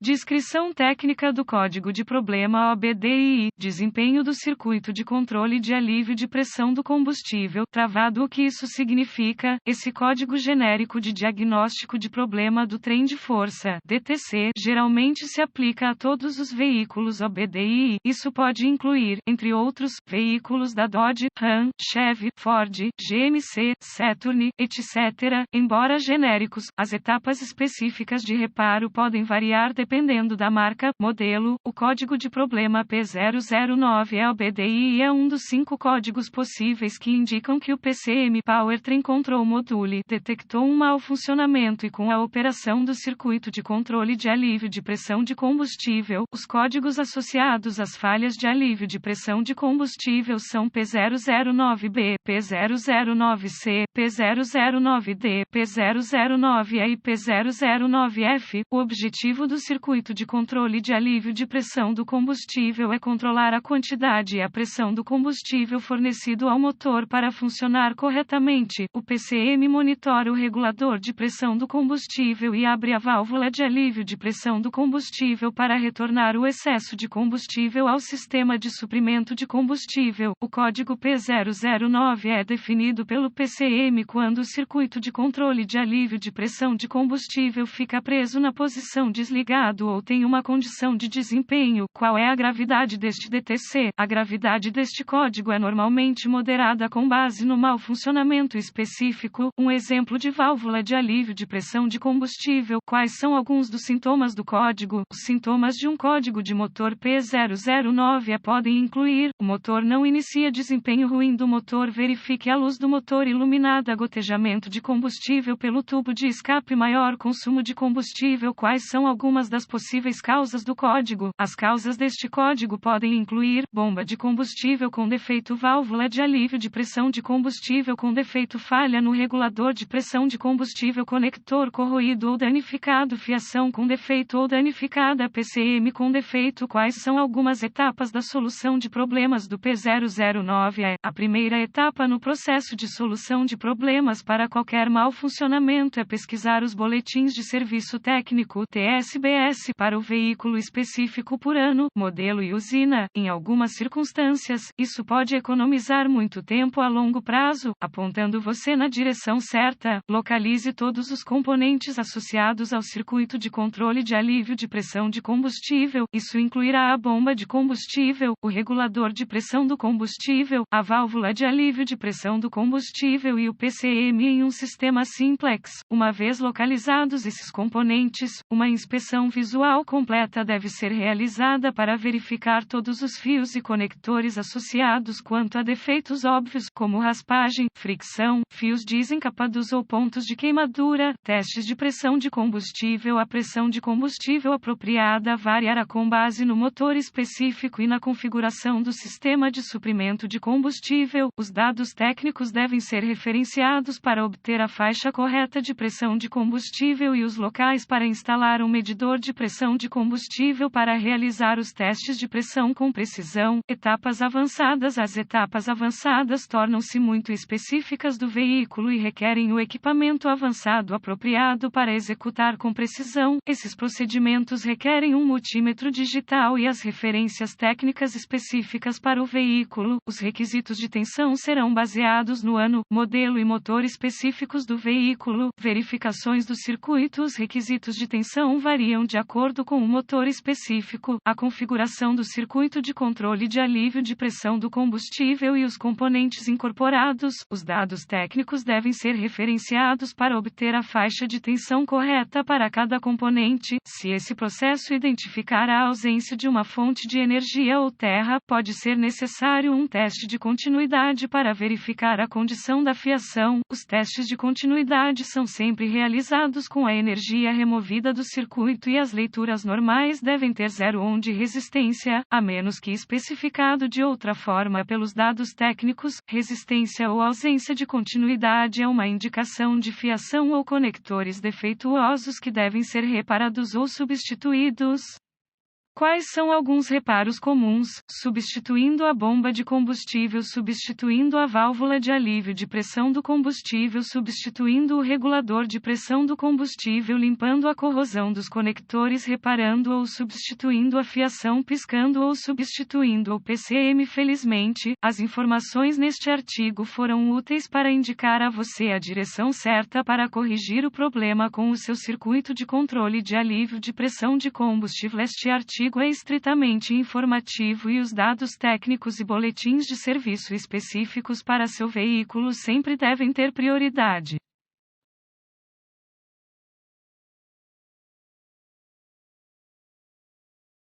Descrição técnica do código de problema OBDI, desempenho do circuito de controle de alívio de pressão do combustível, travado. O que isso significa? Esse código genérico de diagnóstico de problema do trem de força, DTC, geralmente se aplica a todos os veículos OBDI. Isso pode incluir, entre outros, veículos da Dodge, Ram, Chevy, Ford, GMC, Saturn, etc. Embora genéricos, as etapas específicas de reparo podem variar dependendo da marca, modelo. O código de problema P009 OBDI é um dos 5 códigos possíveis que indicam que o PCM Powertrain Control Module detectou um mau funcionamento e com a operação do circuito de controle de alívio de pressão de combustível. Os códigos associados às falhas de alívio de pressão de combustível são P009B, P009C, P009D, P009E e P009F. O objetivo do circuito de controle de alívio de pressão do combustível é controlar a quantidade e a pressão do combustível fornecido ao motor para funcionar corretamente. O PCM monitora o regulador de pressão do combustível e abre a válvula de alívio de pressão do combustível para retornar o excesso de combustível ao sistema de suprimento de combustível. O código P009 é definido pelo PCM quando o circuito de controle de alívio de pressão de combustível fica preso na posição desligado ou tem uma condição de desempenho. Qual é a gravidade deste DTC? A gravidade deste código é normalmente moderada com base no mau funcionamento específico. Um exemplo de válvula de alívio de pressão de combustível. Quais são alguns dos sintomas do código? Os sintomas de um código de motor P009 podem incluir: o motor não inicia, desempenho ruim do motor, verifique a luz do motor iluminada, gotejamento de combustível pelo tubo de escape, maior consumo de combustível. Quais são algumas das possíveis causas do código? As causas deste código podem incluir: bomba de combustível com defeito, válvula de alívio de pressão de combustível com defeito, falha no regulador de pressão de combustível, conector corroído ou danificado, fiação com defeito ou danificada, PCM com defeito. Quais são algumas etapas da solução de problemas do P009? A primeira etapa no processo de solução de problemas para qualquer mau funcionamento é pesquisar os boletins de serviço técnico (TSBS) para o veículo específico por ano, modelo e usina. Em algumas circunstâncias, isso pode economizar muito tempo a longo prazo, apontando você na direção certa. Localize todos os componentes associados ao circuito de controle de alívio de pressão de combustível. Isso incluirá a bomba de combustível, o regulador de pressão do combustível, a válvula de alívio de pressão do combustível e o PCM em um sistema simplex. Uma vez localizados esses componentes, uma inspeção visual completa deve ser realizada para verificar todos os fios e conectores associados quanto a defeitos óbvios, como raspagem, fricção, fios desencapados ou pontos de queimadura. Testes de pressão de combustível. A pressão de combustível apropriada variará com base no motor específico e na configuração do sistema de suprimento de combustível. Os dados técnicos devem ser referenciados para obter a faixa correta de pressão de combustível e os locais para instalar um medidor de pressão de combustível para realizar os testes de pressão com precisão. Etapas avançadas. As etapas avançadas tornam-se muito específicas do veículo e requerem o equipamento avançado apropriado para executar com precisão. Esses procedimentos requerem um multímetro digital e as referências técnicas específicas para o veículo. Os requisitos de tensão serão baseados no ano, modelo e motor específicos do veículo. Verificações do circuito. Os requisitos de tensão variam de acordo com o motor específico, a configuração do circuito de controle de alívio de pressão do combustível e os componentes incorporados. Os dados técnicos devem ser referenciados para obter a faixa de tensão correta para cada componente. Se esse processo identificar a ausência de uma fonte de energia ou terra, pode ser necessário um teste de continuidade para verificar a condição da fiação. Os testes de continuidade são sempre realizados com a energia removida do circuito e as leituras normais devem ter 0 ohm de resistência, a menos que especificado de outra forma pelos dados técnicos. Resistência ou ausência de continuidade é uma indicação de fiação ou conectores defeituosos que devem ser reparados ou substituídos. Quais são alguns reparos comuns, substituindo a bomba de combustível, substituindo a válvula de alívio de pressão do combustível, substituindo o regulador de pressão do combustível, limpando a corrosão dos conectores, reparando ou substituindo a fiação, piscando ou substituindo o PCM. Felizmente, as informações neste artigo foram úteis para indicar a você a direção certa para corrigir o problema com o seu circuito de controle de alívio de pressão de combustível. Este artigo é estritamente informativo e os dados técnicos e boletins de serviço específicos para seu veículo sempre devem ter prioridade.